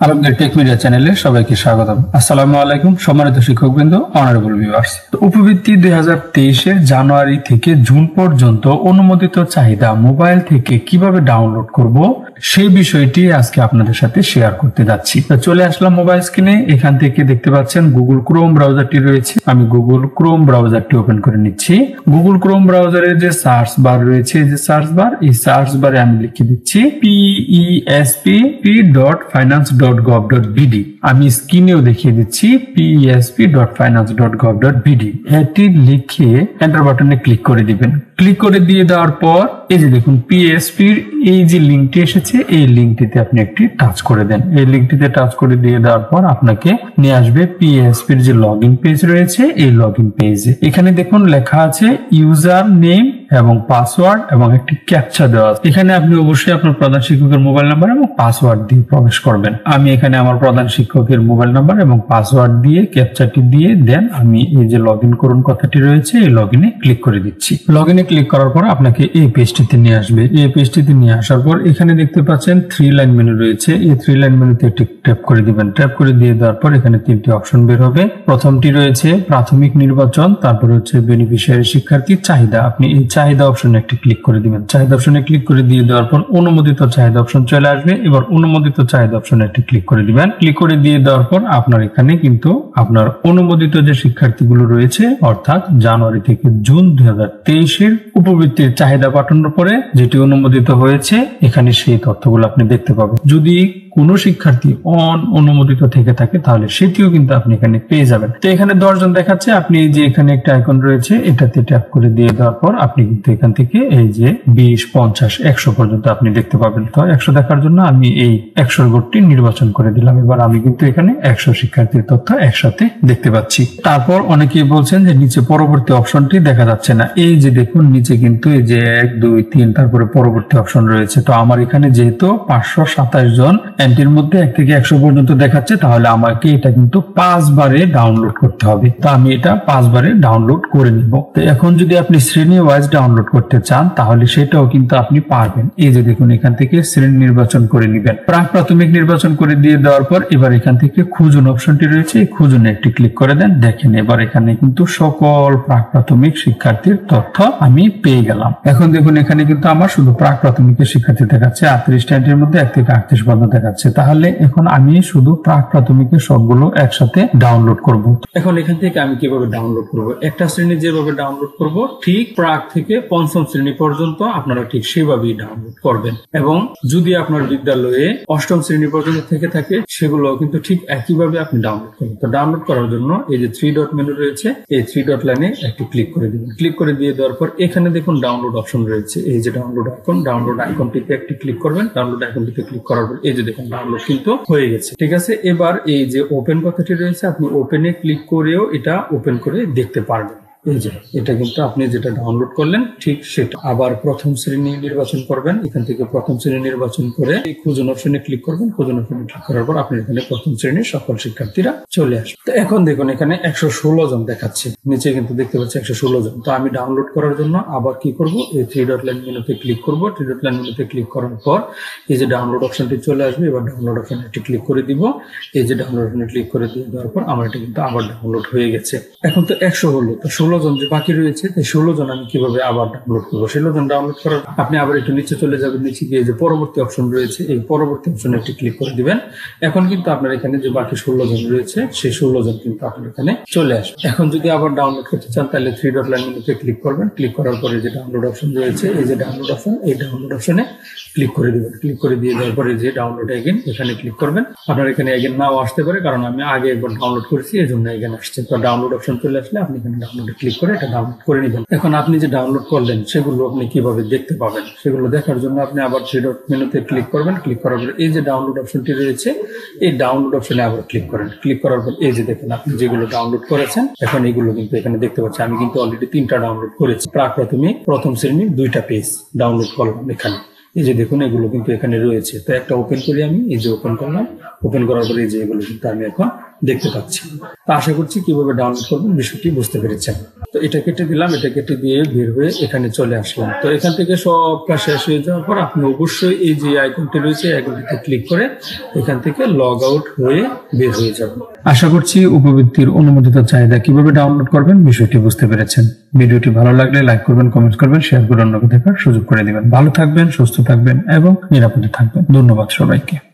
Alamgir take media চ্যানেলে সবাইকে স্বাগতম। আসসালামু আলাইকুম সম্মানিত শিক্ষকবৃন্দ, অনারেবল ভিউয়ার্স। উপবৃত্তি 2023 এর জানুয়ারি থেকে জুন পর্যন্ত অনুমোদিত চাহিদা মোবাইল থেকে কিভাবে ডাউনলোড করব সেই বিষয়টি আজকে আপনাদের সাথে শেয়ার করতে যাচ্ছি। তো চলে আসলাম মোবাইল স্ক্রিনে। এখান থেকে দেখতে পাচ্ছেন গুগল ক্রোম ব্রাউজারটি রয়েছে। আমি গুগল ক্রোম ব্রাউজারটি ওপেন করে নিচ্ছি। গুগল ক্রোম ব্রাউজারের যে সার্চ বার রয়েছে, যে সার্চ বার, এই সার্চ বারে আমি লিখে দিচ্ছি pesp.finance.gov.bd। আমি স্ক্রিনেও দেখিয়ে দিচ্ছি pesp.finance.gov.bd। এটি লিখে এন্টার বাটনে ক্লিক করে দিবেন। ক্লিক করে দিয়ে দেওয়ার পর এই যে দেখুন পিএসপির এই যে লিঙ্কটি এসেছে, এই লিঙ্কটিতে আপনি একটি টাচ করে দেন। এই লিঙ্কটিতে টাচ করে দিয়ে দেওয়ার পর আপনাকে নিয়ে আসবে পিএসপির যে লগইন পেজ রয়েছে, এই লগইন পেজে। এখানে দেখুন লেখা আছে ইউজার নেম এবং পাসওয়ার্ড এবং একটি ক্যাপচা দেওয়া আছে। এখানে আপনি অবশ্যই আপনার প্রধান শিক্ষকের মোবাইল নাম্বার এবং পাসওয়ার্ড দিয়ে প্রবেশ করবেন। আমি এখানে আমার প্রধান শিক্ষকের মোবাইল নাম্বার এবং পাসওয়ার্ড দিয়ে ক্যাপচাটি দিয়ে দেন আমি এই যে লগইন করুন কথাটি রয়েছে, এই লগইনে ক্লিক করে দিচ্ছি। লগইনে ক্লিক করার পর আপনাকে এই পেজটিতে নিয়ে আসবে। এই পেজটিতে নিয়ে আসার পর এখানে দেখতে পাচ্ছেন 3 লাইন মেনু রয়েছে। এই 3 লাইন মেনুতে একটি ট্যাপ করে দিবেন। ট্যাপ করে দিয়ে দেওয়ার পর এখানে 3টি অপশন বের হবে। প্রথমটি রয়েছে প্রাথমিক নির্বাচন, তারপর হচ্ছে বেনিফিশিয়ারি শিক্ষার্থীর চাহিদা। আপনি এই চাহিদা অপশনে একটি ক্লিক করে দিবেন। চাহিদা অপশনে ক্লিক করে দিয়ে দেওয়ার পর অনুমোদিত চাহিদা অপশন চলে আসবে। এবার অনুমোদিত চাহিদা অপশনে একটি ক্লিক করে দিবেন। ক্লিক করে দিয়ে দেওয়ার পর আপনার এখানে কিন্তু আপনার অনুমোদিত যে শিক্ষার্থীগুলো রয়েছে, অর্থাৎ জানুয়ারি থেকে জুন 2023 এর উপবৃত্তির চাহিদা পাঠানোর পরে যেটি অনুমোদিত হয়েছে, এখানে সেই তথ্যগুলো আপনি দেখতে পাবেন। যদি কোনো শিক্ষার্থী অনুমোদিত থেকে থাকে তাহলে সেটিও কিন্তু আপনি এখানে পেয়ে যাবেন। তো এখানে 10 জন দেখাচ্ছে। আপনি এই যে এখানে একটা আইকন রয়েছে, এটাতে ট্যাপ করে দিয়ে দেওয়ার পর আপনি কিন্তু এখান থেকে এই যে 20, 50, 100 পর্যন্ত আপনি দেখতে পাবেন। তো 100 দেখার জন্য আমি এই 100 ঘরটি নির্বাচন করে দিলাম। এবার আমি কিন্তু এখানে 100 শিক্ষার্থীর তথ্য একসাথে দেখতে পাচ্ছি। তারপর অনেকেই বলছেন যে নিচে পরবর্তী অপশনটি দেখা যাচ্ছে না। এই যে দেখুন নিচে কিন্তু এই যে 1, 2, 3 তারপরে পরবর্তী অপশন রয়েছে। তো আমার এখানে যেহেতু 527 জন এন্ট্রির মধ্যে 1 থেকে 100 পর্যন্ত দেখাচ্ছে, তাহলে আমাকে এটা কিন্তু 5 বারে ডাউনলোড করতে হবে। তো আমি এটা 5 বারে ডাউনলোড করে নিব। তো এখন যদি আপনি শ্রেণী ওয়াইজ ডাউনলোড করতে চান তাহলে সেটাও কিন্তু আপনি পারবেন। এই যে দেখুন এখান থেকে শ্রেণী নির্বাচন করে নেবেন। প্রাক প্রাথমিক নির্বাচন করে দিয়ে দেওয়ার পর এবার এখান থেকে খুঁজুন অপশনটি রয়েছে, এই খুঁজুনে একটি ক্লিক করে দেন। দেখেন এবার এখানে কিন্তু সকল প্রাক প্রাথমিক শিক্ষার্থীর তথ্য আমি পেয়ে গেলাম। এখন দেখুন এখানে কিন্তু আমার শুধু প্রাক প্রাথমিকের শিক্ষার্থী দেখাচ্ছে। 38টা এন্ট্রির মধ্যে 1 থেকে 38 পর্যন্ত দেখাচ্ছে। তাহলে এখন আমি শুধু প্রাক প্রাথমিকের সবগুলো একসাথে ডাউনলোড করব। এখন এখান থেকে আমি কিভাবে ডাউনলোড করব? একটা শ্রেণী যেভাবে ডাউনলোড করব, ঠিক প্রাক থেকে 5ম শ্রেণী পর্যন্ত আপনারা ঠিক সেভাবেই ডাউনলোড করবেন। এবং যদি আপনার বিদ্যালয়ে 8ম শ্রেণী পর্যন্ত থেকে থাকে, সেগুলো কিন্তু ঠিক একইভাবে আপনি ডাউনলোড করবেন। তো ডাউনলোড করার জন্য এই যে 3 ডট মেনু রয়েছে, এই 3 ডট লাইনে একটি ক্লিক করে দিবেন। ক্লিক করে দিয়ে দেওয়ার পর এখানে দেখুন ডাউনলোড অপশন রয়েছে। এই যে ডাউনলোড আইকন, ডাউনলোড আইকনটিতে একটি ক্লিক করবেন। ডাউনলোড আইকনটিতে ক্লিক করার পর এই যে দেখুন ডাউনলোড কিন্তু হয়ে গেছে। ঠিক আছে, এবার এই যে ওপেন কথাটি রয়েছে, আপনি ওপেনে ক্লিক করেও এটা ওপেন করে দেখতে পারবেন। এই যে এটা কিন্তু আপনি যেটা ডাউনলোড করলেন ঠিক সেটা। আবার প্রথম শ্রেণী নির্বাচন করবেন। এখান থেকে প্রথম শ্রেণী নির্বাচন করে এই খুঁজুন অপশনে ক্লিক করবেন। খুঁজুন অপশনে ক্লিক করার পর আপনি এখানে প্রথম শ্রেণীর সকল শিক্ষার্থীরা চলে আসবে। তো এখন দেখুন এখানে 116 জন দেখাচ্ছে। নিচে কিন্তু দেখতে পাচ্ছি 116 জন। তো আমি ডাউনলোড করার জন্য আবার কি করব, এই 3 ডট লাইন মেনুতে ক্লিক করব। 3 ডট লাইন মেনুতে ক্লিক করার পর এই যে ডাউনলোড অপশনটি চলে আসবে। এবার ডাউনলোড অপশনে একটি ক্লিক করে দিব। এই যে ডাউনলোড অপশনে ক্লিক করে দিয়ে দেওয়ার পর আমার এটা কিন্তু আবার ডাউনলোড হয়ে গেছে। এখন তো 100 হলো। তো 16 জন যে বাকি রয়েছে, 16 জন আমি কিভাবে আবার ডাউনলোড করবো? 16 জন ডাউনলোড করার আপনি আবার একটু নিচে চলে যাবেন। নিচে গিয়ে যে পরবর্তী অপশন রয়েছে, এই পরবর্তী অপশনে একটি ক্লিক করে দিবেন। এখন কিন্তু আপনার এখানে যে বাকি 16 জন রয়েছে, সেই 16 জন কিন্তু আপনার এখানে চলে আসবে। এখন যদি আবার ডাউনলোড করতে চান তাহলে 3 ডট লাইন মেনুতে ক্লিক করবেন। ক্লিক করার পরে যে ডাউনলোড অপশন রয়েছে, এই যে ডাউনলোড অপশন, এই ডাউনলোড অপশনে ক্লিক করে দিবেন। ক্লিক করে দিয়ে দেওয়ার পরে যে ডাউনলোড এগেন, এখানে ক্লিক করবেন। আপনার এখানে এগেন নাও আসতে পারে, কারণ আমি আগে একবার ডাউনলোড করেছি, এই জন্য এগেন আসছে। তো ডাউনলোড অপশন চলে আসলে আপনি এখানে ডাউনলোডে ক্লিক করে এটা ডাউনলোড করে নেবেন। এখন আপনি যে ডাউনলোড করলেন সেগুলো আপনি কিভাবে দেখতে পাবেন? সেগুলো দেখার জন্য আপনি আবার 3 ডট মেনুতে ক্লিক করবেন। ক্লিক করার পর এই যে ডাউনলোড অপশনটি রয়েছে, এই ডাউনলোড অপশনে আবার ক্লিক করেন। ক্লিক করার পর এই যে দেখেন আপনি যেগুলো ডাউনলোড করেছেন, এখন এগুলো কিন্তু এখানে দেখতে পাচ্ছি। আমি কিন্তু অলরেডি 3টা ডাউনলোড করেছি। প্রাক প্রাথমিক প্রথম শ্রেণীর 2টা পেজ ডাউনলোড করলাম এখানে। এই যে দেখুন এগুলো কিন্তু এখানে রয়েছে। তো একটা ওপেন করি আমি, এই যে ওপেন করলাম। ওপেন করার পরে এই যে এগুলো কিন্তু আমি এখন দেখতে পাচ্ছি। তো আশা করছি কিভাবে ডাউনলোড করবেন বিষয়টি বুঝতে পেরেছেন। তো এটা কেটে দিলাম, এটা কেটে দিয়ে বের হয়ে এখানে চলে আসলাম। তো এখান থেকে সব কাজ শেষ হয়ে যাওয়ার পর আপনি অবশ্যই এই যে আইকনটি রয়েছে আইকনটিতে ক্লিক করে এখান থেকে লগ আউট হয়ে বের হয়ে যাবেন। আশা করছি উপবৃত্তির অনুমোদিত চাহিদা কিভাবে ডাউনলোড করবেন বিষয়টি বুঝতে পেরেছেন। ভিডিওটি ভালো লাগলে লাইক করবেন, কমেন্ট করবেন, শেয়ার করে অন্যকে দেখার সুযোগ করে দিবেন। ভালো থাকবেন, সুস্থ থাকবেন এবং নিরাপদে থাকবেন। ধন্যবাদ সবাইকে।